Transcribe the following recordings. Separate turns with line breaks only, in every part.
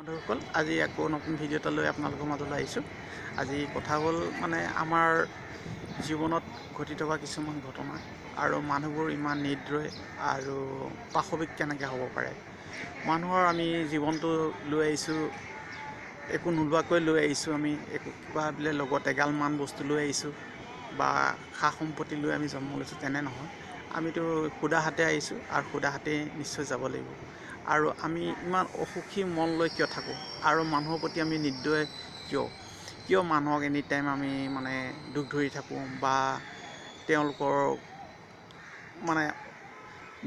বন্ধুসকল আজি আকৌ নতুন ভিডিঅ' এটা লৈ আপোনালোকৰ মাজলৈ আহিছোঁ। আজি কথা হ'ল মানে আমাৰ জীৱনত ঘটি থকা কিছুমান ঘটনা আৰু মানুহবোৰ ইমান নিৰ্দয় আৰু পাশৱিক কেনেকৈ হ'ব পাৰে। মানুহৰ আমি জীৱনটো লৈ আহিছোঁ, একো নোলোৱাকৈ লৈ আহিছোঁ। আমি একো কিবা বোলে লগত এগালমান বস্তু লৈ আহিছোঁ বা সা সম্পত্তি লৈ আমি জন্ম লৈছোঁ, তেনে নহয়। আমিতো সুদা হাতে আহিছোঁ আৰু সুদা হাতে নিশ্চয় যাব লাগিব। আৰু আমি ইমান অসুখী মন লৈ কিয় থাকোঁ আৰু মানুহৰ প্ৰতি আমি নিৰ্দয় কিয় মানুহক এনি টাইম আমি মানে দুখ ধৰি থাকোঁ বা তেওঁলোকৰ মানে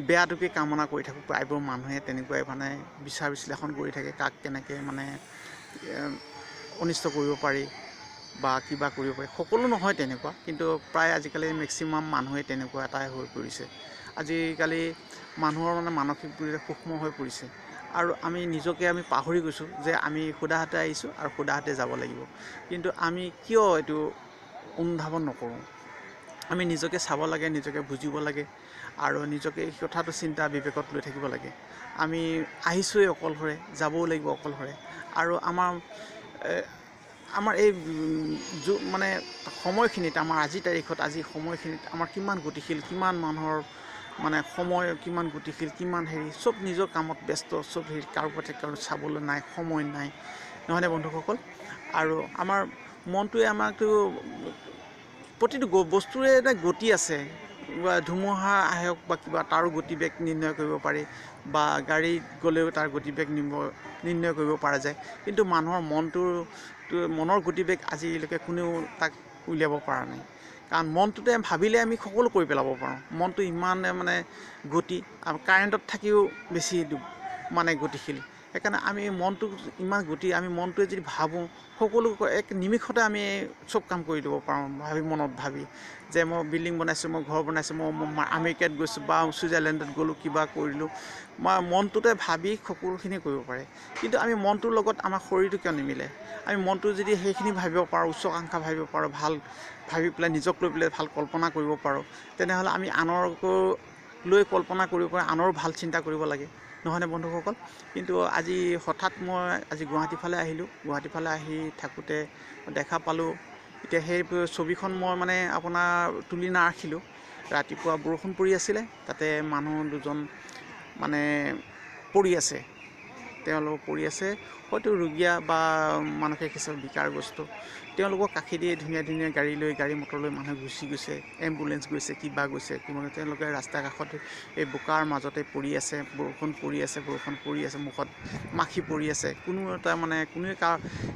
বেয়াটোকে কামনা কৰি থাকোঁ। প্ৰায়বোৰ মানুহে তেনেকুৱাই মানে বিচাৰ বিশ্লেষণ কৰি থাকে, কাক কেনেকৈ মানে অনিষ্ট কৰিব পাৰি বা কিবা কৰিব পাৰি। সকলো নহয় তেনেকুৱা, কিন্তু প্ৰায় আজিকালি মেক্সিমাম মানুহে তেনেকুৱা এটাই হৈ পৰিছে। আজিকালি মানুহৰ মানে মানসিকভাৱে সূক্ষ্ম হৈ পৰিছে আৰু আমি নিজকে আমি পাহৰি গৈছোঁ যে আমি সুদা হাতে আহিছোঁ আৰু সুদা হাতে যাব লাগিব। কিন্তু আমি কিয় এইটো অনুধাৱন নকৰোঁ? আমি নিজকে চাব লাগে, নিজকে বুজিব লাগে আৰু নিজকে এই কথাটো চিন্তা বিবেকত লৈ থাকিব লাগে। আমি আহিছোঁৱেই অকলশৰে, যাবও লাগিব অকলশৰে। আৰু আমাৰ এই মানে সময়খিনিত, আমাৰ আজিৰ তাৰিখত, আজি সময়খিনিত আমাৰ কিমান গতিশীল, কিমান মানুহৰ মানে সময় কিমান গতিশীল, কিমান চব নিজৰ কামত ব্যস্ত, চব কাৰো প্ৰতি কাৰো চাবলৈ নাই, সময় নাই, নহয়নে বন্ধুসকল? আৰু আমাৰ মনটোৱে আমাকতো প্ৰতিটো বস্তুৰে এটা গতি আছে। ধুমুহা আহক বা কিবা, তাৰো গতিবেগ নিৰ্ণয় কৰিব পাৰি বা গাড়ীত গ'লেও তাৰ গতিবেগ নিৰ্ণয় কৰিব পৰা যায়। কিন্তু মানুহৰ মনৰ গতিবেগ আজিলৈকে কোনেও তাক উলিয়াব পৰা নাই। কাৰণ মনটোতে ভাবিলে আমি সকলো কৰি পেলাব পাৰোঁ। মনটো ইমানে মানে গতি, আৰু কাৰেণ্টত থাকিও বেছি মানে গতিশীল। সেইকাৰণে আমি মনটো ইমান গতি, আমি মনটোৱে যদি ভাবোঁ, সকলো এক নিমিষতে আমি চব কাম কৰি দিব পাৰোঁ। মনত ভাবি যে মই বিল্ডিং বনাইছোঁ, মই ঘৰ বনাইছোঁ, মই আমেৰিকাত গৈছোঁ বা ছুইজাৰলেণ্ডত গ'লোঁ, কিবা কৰিলোঁ, মই মনটোতে ভাবি সকলোখিনি কৰিব পাৰে। কিন্তু আমি মনটোৰ লগত আমাৰ শৰীৰটো কিয় নিমিলে? আমি মনটো যদি সেইখিনি ভাবিব পাৰোঁ, উচ্চাকাংক্ষা ভাবিব পাৰোঁ, ভাল ভাবি পেলাই নিজক লৈ পেলাই ভাল কল্পনা কৰিব পাৰোঁ, তেনেহ'লে আমি আনকো লৈ কল্পনা কৰিব পাৰোঁ, আনৰো ভাল চিন্তা কৰিব লাগে, নহয়নে বন্ধুসকল? কিন্তু আজি হঠাৎ মই আজি গুৱাহাটীৰ ফালে আহিলোঁ। গুৱাহাটীৰ ফালে আহি থাকোঁতে দেখা পালোঁ, এতিয়া সেই ছবিখন মই মানে আপোনাৰ তুলি নাৰাখিলোঁ। ৰাতিপুৱা বৰষুণ পৰি আছিলে, তাতে মানুহ দুজন মানে পৰি আছে। তেওঁলোক পৰি আছে, হয়তো ৰোগীয়া বা মানসিক হিচাপে বিকাৰগ্ৰস্ত। তেওঁলোকৰ কাষেদিয়ে ধুনীয়া ধুনীয়া গাড়ী মটৰ লৈ মানুহ গুচি গৈছে, এম্বুলেঞ্চ গৈছে, কিবা গৈছে, তেওঁলোকে ৰাস্তাৰ কাষত এই বোকাৰ মাজতে পৰি আছে। বৰষুণ পৰি আছে, মুখত মাখি পৰি আছে।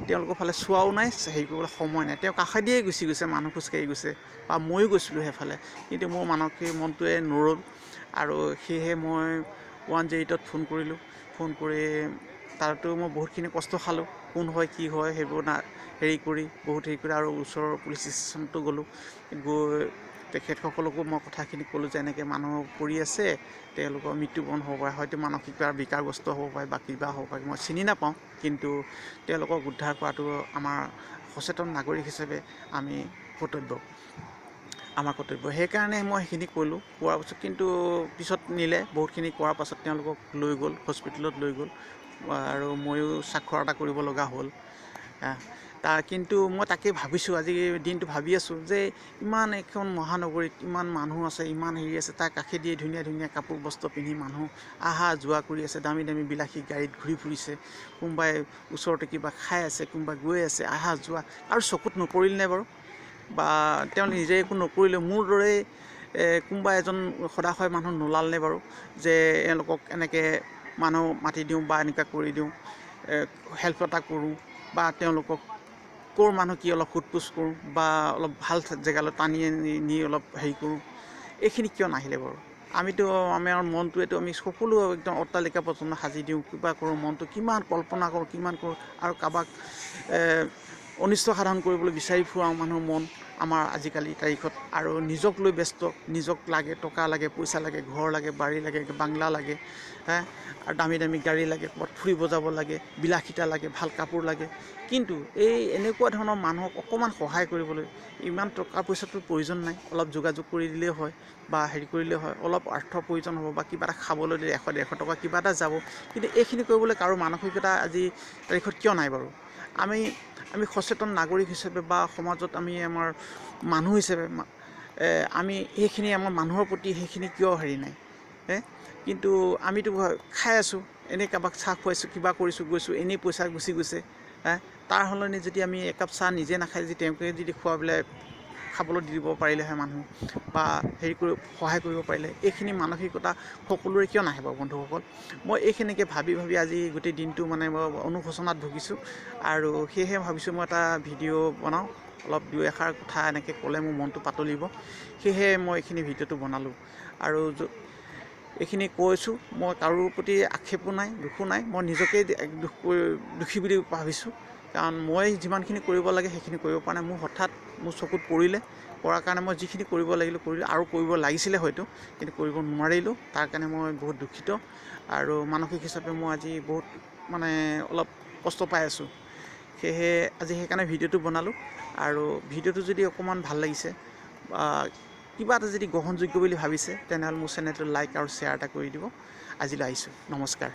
তেওঁলোকৰ ফালে চোৱাও নাই, হেৰি কৰিবলৈ সময় নাই। তেওঁ কাষেদিয়ে গুচি গৈছে, মানুহ খোজকাঢ়ি গৈছে বা ময়ো গৈছিলোঁ সেইফালে। কিন্তু মোৰ মানসিক মনটোৱে নৰল, আৰু সেয়েহে মই 108ত ফোন কৰিলোঁ। ফোন কৰি তাতো মই বহুতখিনি কষ্ট খালোঁ। কোন হয় কি হয় সেইবোৰ বহুত হেৰি কৰি আৰু ওচৰৰ পুলিচ ষ্টেচনতো গ'লোঁ। গৈ তেখেতসকলকো মই কথাখিনি ক'লোঁ যে এনেকৈ মানুহ পৰি আছে, তেওঁলোকৰ মৃত্যুবৰণ হ'ব পাৰে, হয়তো মানসিকভাৱে বিকাৰগ্ৰস্ত হ'ব পাৰে বা কিবা হ'ব পাৰে, মই চিনি নাপাওঁ। কিন্তু তেওঁলোকক উদ্ধাৰ কৰাটো আমাৰ সচেতন নাগৰিক হিচাপে আমাৰ কৰ্তব্য। সেইকাৰণে মই সেইখিনি ক'লোঁ। কোৱাৰ পাছত কিন্তু পিছত নিলে, বহুতখিনি কৰাৰ পাছত তেওঁলোকক লৈ গ'ল, হস্পিটেলত লৈ গ'ল, আৰু ময়ো স্বাক্ষৰ এটা কৰিব লগা হ'ল। কিন্তু মই তাকে ভাবিছোঁ, আজি দিনটো ভাবি আছোঁ যে ইমান এখন মহানগৰীত ইমান মানুহ আছে, ইমান হেৰি আছে, তাৰ কাষেদিয়ে ধুনীয়া ধুনীয়া কাপোৰ বস্ত্ৰ পিন্ধি মানুহ অহা যোৱা কৰি আছে, দামী দামী বিলাসী গাড়ীত ঘূৰি ফুৰিছে, কোনোবাই ওচৰতে কিবা খাই আছে, কোনোবাই গৈ আছে, অহা যোৱা, আৰু চকুত নপৰিলনে বাৰু? বা তেওঁ নিজে একো নকৰিলে মোৰ দৰেই কোনোবা এজন সদাশয় মানুহ নোলালনে বাৰু, যে এওঁলোকক এনেকৈ মানুহ মাতি দিওঁ বা এনেকুৱা কৰি দিওঁ, হেল্প এটা কৰোঁ, বা তেওঁলোকক ক'ৰ মানুহ কি অলপ সোধ-পোছ কৰোঁ, বা অলপ ভাল জেগালৈ টানি নি অলপ হেৰি কৰোঁ। এইখিনি কিয় নাহিলে বাৰু? আমাৰ মনটোৱেতো আমি সকলো একদম অট্টালিকা পৰ্যন্ত সাজি দিওঁ, কিবা কৰোঁ, মনটো কিমান কল্পনা কৰোঁ, আৰু কাৰোবাক অনিষ্ট সাধন কৰিবলৈ বিচাৰি ফুৰা মানুহৰ মন আমাৰ আজিকালি তাৰিখত আৰু নিজক লৈ ব্যস্ত নিজক লাগে টকা লাগে পইচা লাগে ঘৰ লাগে বাৰী লাগে বাংলা লাগে আৰু দামী দামী গাড়ী লাগে ক'ৰবাত ফুৰিব যাব লাগে বিলাসিতা লাগে ভাল কাপোৰ লাগে কিন্তু এই এনেকুৱা ধৰণৰ মানুহক অকণমান সহায় কৰিবলৈ ইমান টকা পইচাটোৰ প্ৰয়োজন নাই অলপ যোগাযোগ কৰি দিলেই হয় বা হেৰি কৰিলেই হয় অলপ অৰ্থৰ প্ৰয়োজন হ'ব বা কিবা এটা খাবলৈ দিলে 100-150 টকা কিবা এটা যাব কিন্তু এইখিনি কৰিবলৈ কাৰো মানসিকতা আজি তাৰিখত কিয় নাই বাৰু আমি সচেতন নাগৰিক হিচাপে বা সমাজত আমি আমাৰ মানুহ হিচাপে আমি এইখিনি আমাৰ মানুহৰ প্ৰতি সেইখিনি কিয় হেৰি নাই কিন্তু আমিতো খাই আছোঁ এনেই কাৰোবাক চাহ খুৱাইছোঁ কিবা কৰিছোঁ গৈছোঁ এনেই পইচা গুচি গৈছে তাৰ সলনি যদি আমি একাপ চাহ নিজে নাখাই যদি তেওঁকে যদি খুৱাবলৈ খাবলৈ দি দিব পাৰিলেহে মানুহ বা হেৰি কৰি সহায় কৰিব পাৰিলে এইখিনি মানসিকতা সকলোৰে কিয় নাহে বাৰু বন্ধুসকল মই এইখিনিকে ভাবি আজি গোটেই দিনটো মানে মই অনুশোচনাত ভুগিছোঁ আৰু সেয়েহে ভাবিছোঁ মই এটা ভিডিঅ' বনাওঁ অলপ দুই এষাৰ কথা এনেকৈ ক'লে মোৰ মনটো পাতলিব সেয়েহে মই এইখিনি ভিডিঅ'টো বনালোঁ আৰু এইখিনি কৈছোঁ মই কাৰোৰ প্ৰতি আক্ষেপো নাই দুখো নাই মই নিজকেই দুখী বুলি ভাবিছোঁ কাৰণ মই যিমানখিনি কৰিব লাগে সেইখিনি কৰিব পৰা নাই মোৰ হঠাৎ মোৰ চকুত পৰাৰ কাৰণে মই যিখিনি কৰিব লাগিলোঁ কৰিলোঁ আৰু কৰিব লাগিছিলে হয়তো কিন্তু কৰিব নোৱাৰিলোঁ তাৰ কাৰণে মই বহুত দুখিত আৰু মানসিক হিচাপে মই আজি বহুত মানে অলপ কষ্ট পাই আছোঁ সেয়েহে আজি সেইকাৰণে ভিডিঅ'টো বনালোঁ আৰু ভিডিঅ'টো যদি অকণমান ভাল লাগিছে বা কিবা এটা যদি গ্ৰহণযোগ্য বুলি ভাবিছে তেনেহ'লে মোৰ চেনেলটো লাইক আৰু শ্বেয়াৰ এটা কৰি দিব আজিলৈ আহিছোঁ নমস্কাৰ।